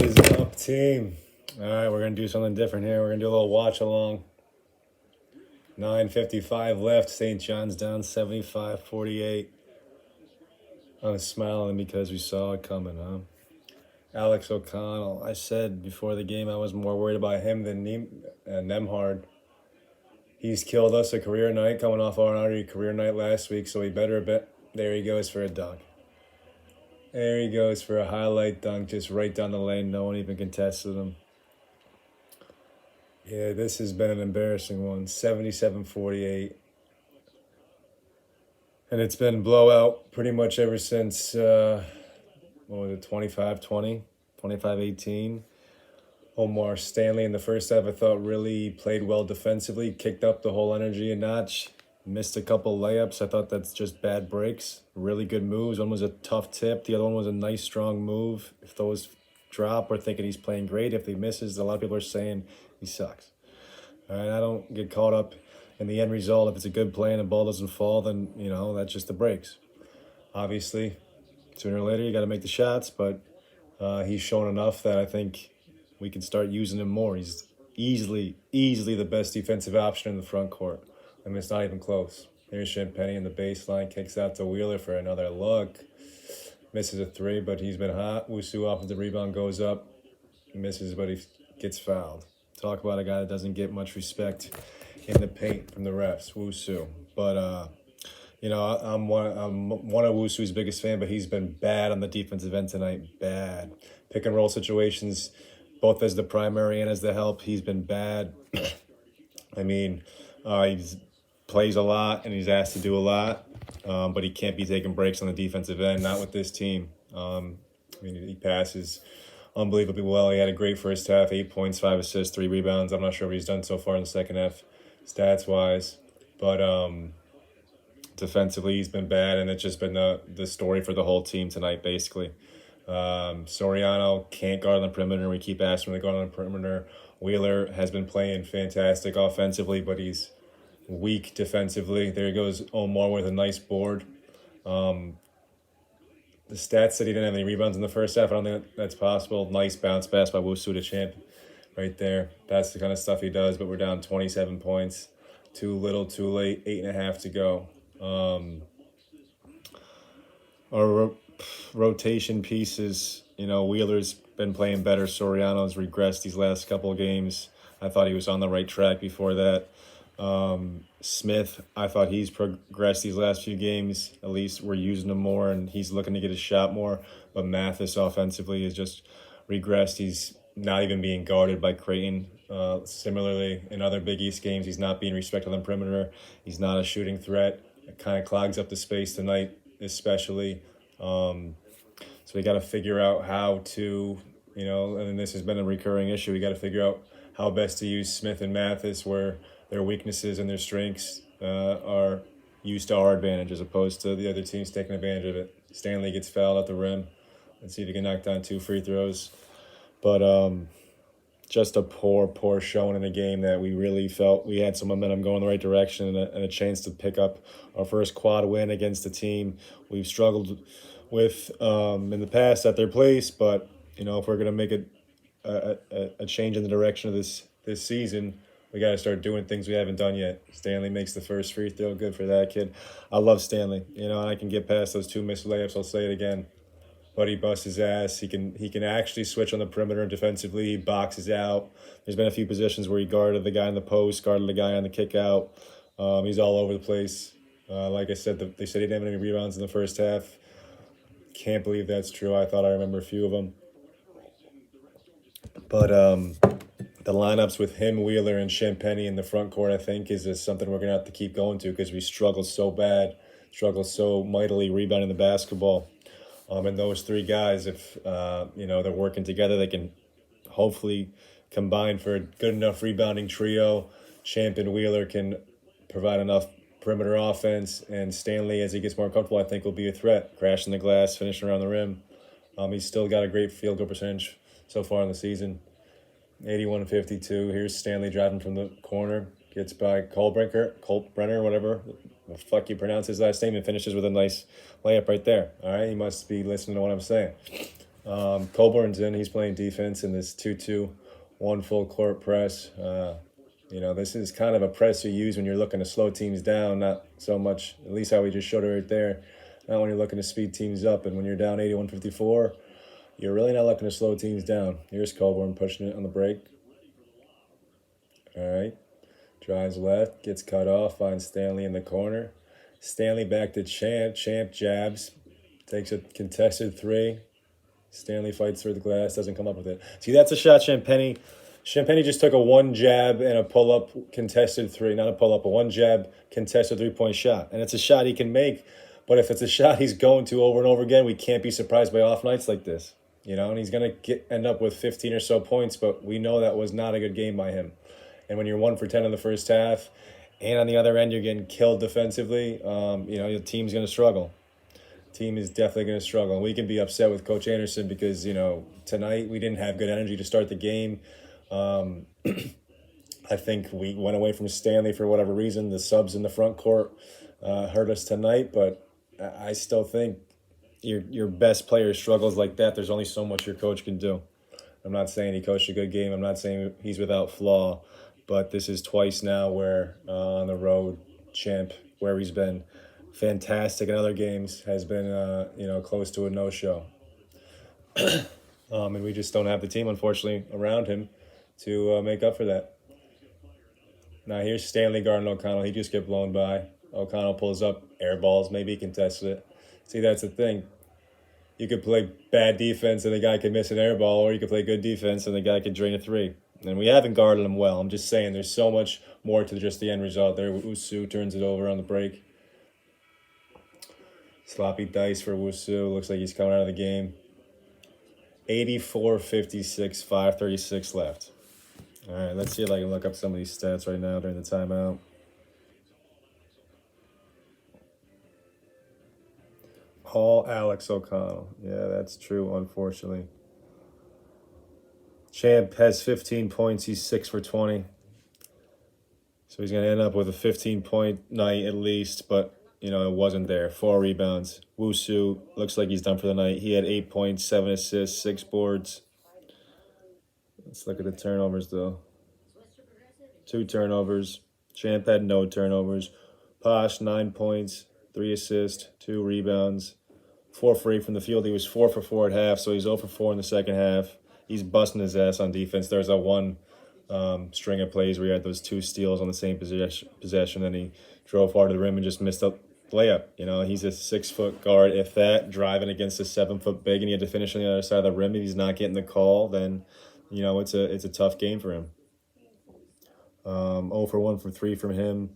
is up, team? All right, we're going to do something different here. We're going to do a little watch along. 9:55 left. St. John's down 75-48. I'm smiling because we saw it coming, huh? Alex O'Connell. I said before the game I was more worried about him than Nemhard. He's killed us a career night coming off our career night last week, so he better bet. There he goes for a dunk. There he goes for a highlight dunk, just right down the lane. No one even contested him. Yeah, this has been an embarrassing one. 77-48. And it's been blowout pretty much ever since, 25-20, 25-18. Omar Stanley in the first half, I thought, really played well defensively, kicked up the whole energy a notch, missed a couple layups. I thought that's just bad breaks. Really good moves. One was a tough tip. The other one was a nice, strong move. If those drop, we're thinking he's playing great. If he misses, a lot of people are saying he sucks. All right, I don't get caught up in the end result. If it's a good play and the ball doesn't fall, then, that's just the breaks. Obviously, sooner or later, you got to make the shots, but he's shown enough that I think we can start using him more. He's easily the best defensive option in the front court. I mean, it's not even close. Here's Champagny in the baseline, kicks out to Wheeler for another look. Misses a three, but he's been hot. Wusu offensive rebound goes up. Misses, but he gets fouled. Talk about a guy that doesn't get much respect in the paint from the refs, Wusu. But, I'm one of Wusu's biggest fan, but he's been bad on the defensive end tonight. Bad. Pick and roll situations, both as the primary and as the help, he's been bad. I mean, he plays a lot and he's asked to do a lot, but he can't be taking breaks on the defensive end, not with this team. He passes unbelievably well. He had a great first half, 8 points, 5 assists, 3 rebounds. I'm not sure what he's done so far in the second half, stats-wise. But defensively, he's been bad, and it's just been the story for the whole team tonight, basically. Soriano can't guard on the perimeter. We keep asking him to guard on the perimeter. Wheeler has been playing fantastic offensively, but he's weak defensively. There goes Omar with a nice board. The stats said he didn't have any rebounds in the first half. I don't think that's possible. Nice bounce pass by Wusu to Champ right there. That's the kind of stuff he does, but we're down 27 points. Too little, too late. 8.5 to go. Our rotation pieces, Wheeler's been playing better. Soriano's regressed these last couple of games. I thought he was on the right track before that. Smith, I thought he's progressed these last few games. At least we're using him more, and he's looking to get his shot more. But Mathis offensively has just regressed. He's not even being guarded by Creighton. Similarly, in other Big East games, he's not being respected on the perimeter. He's not a shooting threat. It kind of clogs up the space tonight, especially. So we got to figure out how to, and this has been a recurring issue. We got to figure out how best to use Smith and Mathis where their weaknesses and their strengths are used to our advantage as opposed to the other teams taking advantage of it. Stanley gets fouled at the rim. Let's see if he can knock down 2 free throws. But just a poor showing in a game that we really felt we had some momentum going the right direction and a chance to pick up our first quad win against a team we've struggled with in the past at their place. But, if we're going to make a change in the direction of this season, we got to start doing things we haven't done yet. Stanley makes the first free throw. Good for that kid. I love Stanley. And I can get past those 2 missed layups. I'll say it again. But he busts his ass. He can actually switch on the perimeter defensively. He boxes out. There's been a few positions where he guarded the guy in the post, guarded the guy on the kick out. He's all over the place. Like I said, they said he didn't have any rebounds in the first half. Can't believe that's true. I thought I remember a few of them. But the lineups with him, Wheeler, and Champagny in the front court, I think, is something we're going to have to keep going to because we struggle so mightily rebounding the basketball. And those 3 guys, if, they're working together, they can hopefully combine for a good enough rebounding trio. Champ and Wheeler can provide enough perimeter offense, and Stanley, as he gets more comfortable, I think will be a threat. Crashing the glass, finishing around the rim. He's still got a great field goal percentage so far in the season. 81-52. Here's Stanley driving from the corner. Gets by Colt Brenner, whatever the fuck you pronounce his last name, and finishes with a nice layup right there. All right, he must be listening to what I'm saying. Colburn's in. He's playing defense in this 2-2, one full court press. This is kind of a press you use when you're looking to slow teams down, not so much, at least how we just showed it right there, not when you're looking to speed teams up. And when you're down 81-54, you're really not looking to slow teams down. Here's Colburn pushing it on the break. All right. Drives left, gets cut off, finds Stanley in the corner. Stanley back to Champ. Champ jabs, takes a contested three. Stanley fights through the glass, doesn't come up with it. See, that's a shot Champagny just took a one jab and a pull-up contested three. Not a pull-up, a one jab contested three-point shot. And it's a shot he can make. But if it's a shot he's going to over and over again, we can't be surprised by off nights like this. And he's going to end up with 15 or so points, but we know that was not a good game by him. And when you're 1 for 10 in the first half, and on the other end you're getting killed defensively, your team's going to struggle. Team is definitely going to struggle. And we can be upset with Coach Anderson because, tonight we didn't have good energy to start the game. I think we went away from Stanley for whatever reason. The subs in the front court hurt us tonight, but I still think your best player struggles like that. There's only so much your coach can do. I'm not saying he coached a good game. I'm not saying he's without flaw, but this is twice now where on the road, Champ, where he's been fantastic in other games, has been close to a no-show. And we just don't have the team, unfortunately, around him to make up for that. Now here's Stanley guarding O'Connell. He just get blown by. O'Connell pulls up, air balls, maybe he contested it. See, that's the thing. You could play bad defense and the guy could miss an air ball, or you could play good defense and the guy could drain a three. And we haven't guarded him well. I'm just saying there's so much more to just the end result there. Wusu turns it over on the break. Sloppy dice for Wusu. Looks like he's coming out of the game. 84-56, 5:36 left. All right, let's see if I can look up some of these stats right now during the timeout. All Alex O'Connell. Yeah, that's true, unfortunately. Champ has 15 points. He's 6 for 20. So he's going to end up with a 15-point night at least, but, it wasn't there. 4 rebounds. Wusu looks like he's done for the night. He had 8 points, 7 assists, 6 boards. Let's look at the turnovers, though. 2 turnovers. Champ had no turnovers. Posh, 9 points, 3 assists, 2 rebounds, 4 for 8 from the field. He was 4 for 4 at half, so he's 0 for 4 in the second half. He's busting his ass on defense. There's a one string of plays where he had those 2 steals on the same possession, and he drove hard to the rim and just missed a layup. He's a 6-foot guard. If that, driving against a 7-foot big, and he had to finish on the other side of the rim, if he's not getting the call, then it's a tough game for him. 0 for 1 for 3 from him.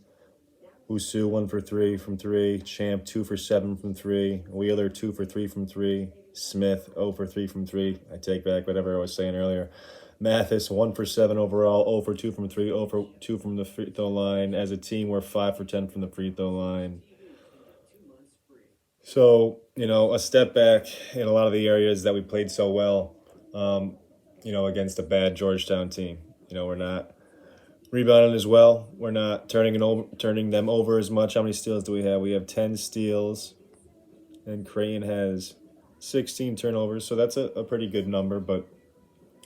Wusu 1 for 3 from 3. Champ 2 for 7 from 3. Wheeler 2 for 3 from 3. Smith 0 for 3 from 3. I take back whatever I was saying earlier. Mathis 1 for 7 overall. 0 for 2 from 3. 0 for 2 from the free throw line. As a team, we're 5 for 10 from the free throw line. So, a step back in a lot of the areas that we played so well, against a bad Georgetown team. We're not rebounding as well. We're not turning them over as much. How many steals do we have? We have 10 steals, and Creighton has 16 turnovers, so that's a pretty good number, but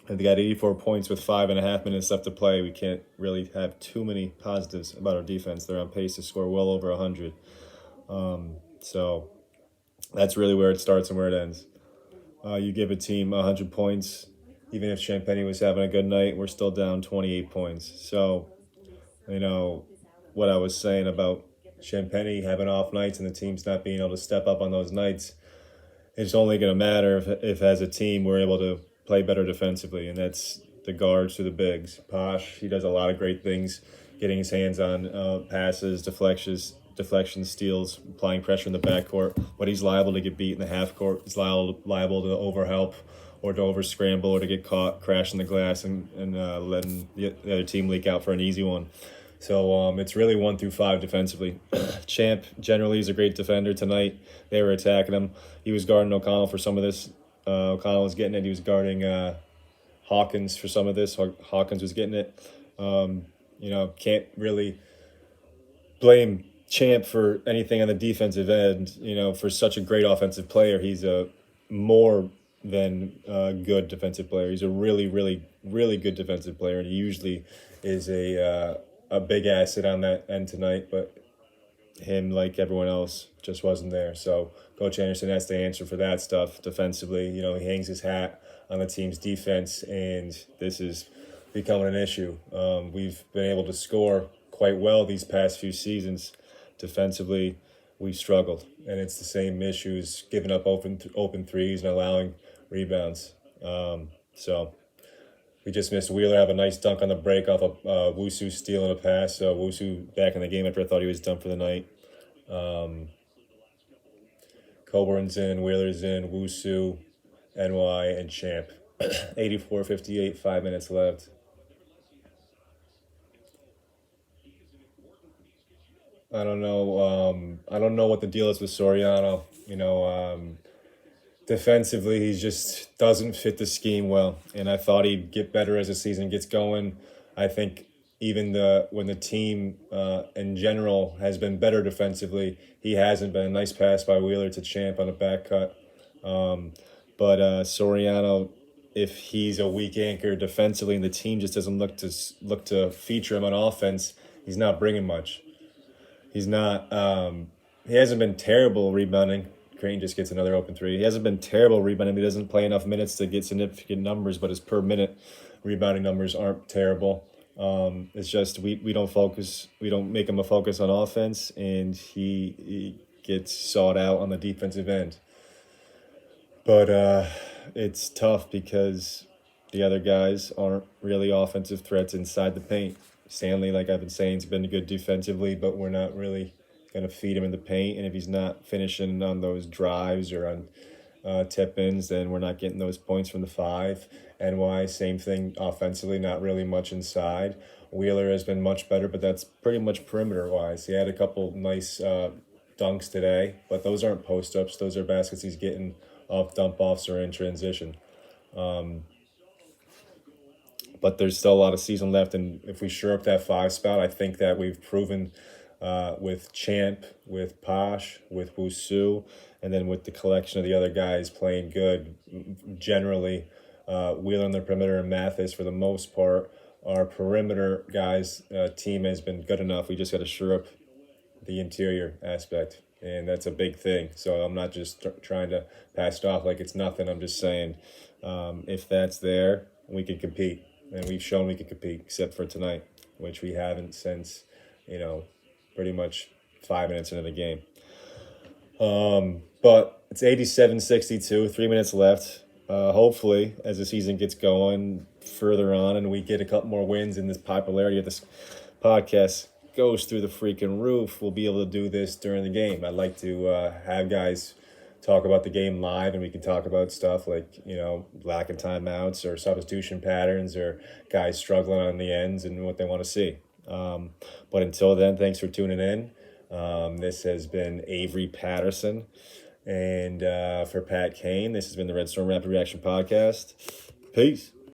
they got 84 points with 5.5 minutes left to play. We can't really have too many positives about our defense. They're on pace to score well over 100. So that's really where it starts and where it ends. You give a team 100 points, even if Champagny was having a good night, we're still down 28 points. So, what I was saying about Champagny having off nights and the team's not being able to step up on those nights, it's only going to matter if as a team we're able to play better defensively, and that's the guards to the bigs. Posh, he does a lot of great things, getting his hands on passes, deflections, steals, applying pressure in the backcourt, but he's liable to get beat in the half court. He's liable to overhelp or to over scramble or to get caught crashing the glass and letting the other team leak out for an easy one. So it's really 1 through 5 defensively. Champ generally is a great defender. Tonight they were attacking him. He was guarding O'Connell for some of this. O'Connell was getting it. He was guarding Hawkins for some of this. Hawkins was getting it. Can't really blame Champ for anything on the defensive end. For such a great offensive player, he's a more than a good defensive player. He's a really, really, really good defensive player, and he usually is a big asset on that end tonight. But him, like everyone else, just wasn't there. So Coach Anderson has to answer for that stuff defensively. You know, he hangs his hat on the team's defense, and this is becoming an issue. We've been able to score quite well these past few seasons. Defensively, we've struggled, and it's the same issues: giving up open threes and allowing rebounds. So we just missed Wheeler have a nice dunk on the break off of Wusu stealing a pass. So Wusu back in the game after I thought he was done for the night. Coburn's in, Wheeler's in, Wusu, NY, and Champ. 84-58, 5 minutes left. I don't know. I don't know what the deal is with Soriano. You know, defensively, he just doesn't fit the scheme well, and I thought he'd get better as the season gets going. I think even when the team in general has been better defensively, he hasn't been. A nice pass by Wheeler to Champ on a back cut. But Soriano, if he's a weak anchor defensively and the team just doesn't look to feature him on offense, he's not bringing much. He's not. He hasn't been terrible rebounding. Creighton just gets another open three. He hasn't been terrible rebounding. He doesn't play enough minutes to get significant numbers, but his per minute rebounding numbers aren't terrible. It's just we don't focus. We don't make him a focus on offense, and he gets sought out on the defensive end. But it's tough because the other guys aren't really offensive threats inside the paint. Stanley, like I've been saying, has been good defensively, but we're not really going to feed him in the paint. And if he's not finishing on those drives or on tip-ins, then we're not getting those points from the five. NY, same thing offensively, not really much inside. Wheeler has been much better, but that's pretty much perimeter-wise. He had a couple nice dunks today, but those aren't post-ups. Those are baskets he's getting off dump-offs or in transition. But there's still a lot of season left, and if we shore up that five spot, I think that we've proven with Champ, with Posh, with Wusu, and then with the collection of the other guys playing good, generally, Wheeler on the perimeter and Mathis for the most part, our perimeter guys team has been good enough. We just got to shore up the interior aspect, and that's a big thing. So I'm not just trying to pass it off like it's nothing. I'm just saying if that's there, we can compete. And we've shown we can compete, except for tonight, which we haven't since, pretty much 5 minutes into the game. But it's 87-62, 3 minutes left. Hopefully, as the season gets going further on and we get a couple more wins and this popularity of this podcast goes through the freaking roof, we'll be able to do this during the game. I'd like to have guys talk about the game live, and we can talk about stuff like, lack of timeouts or substitution patterns or guys struggling on the ends and what they want to see. But until then, thanks for tuning in. This has been Avery Patterson. And for Pat Kane, this has been the Red Storm Rapid Reaction Podcast. Peace.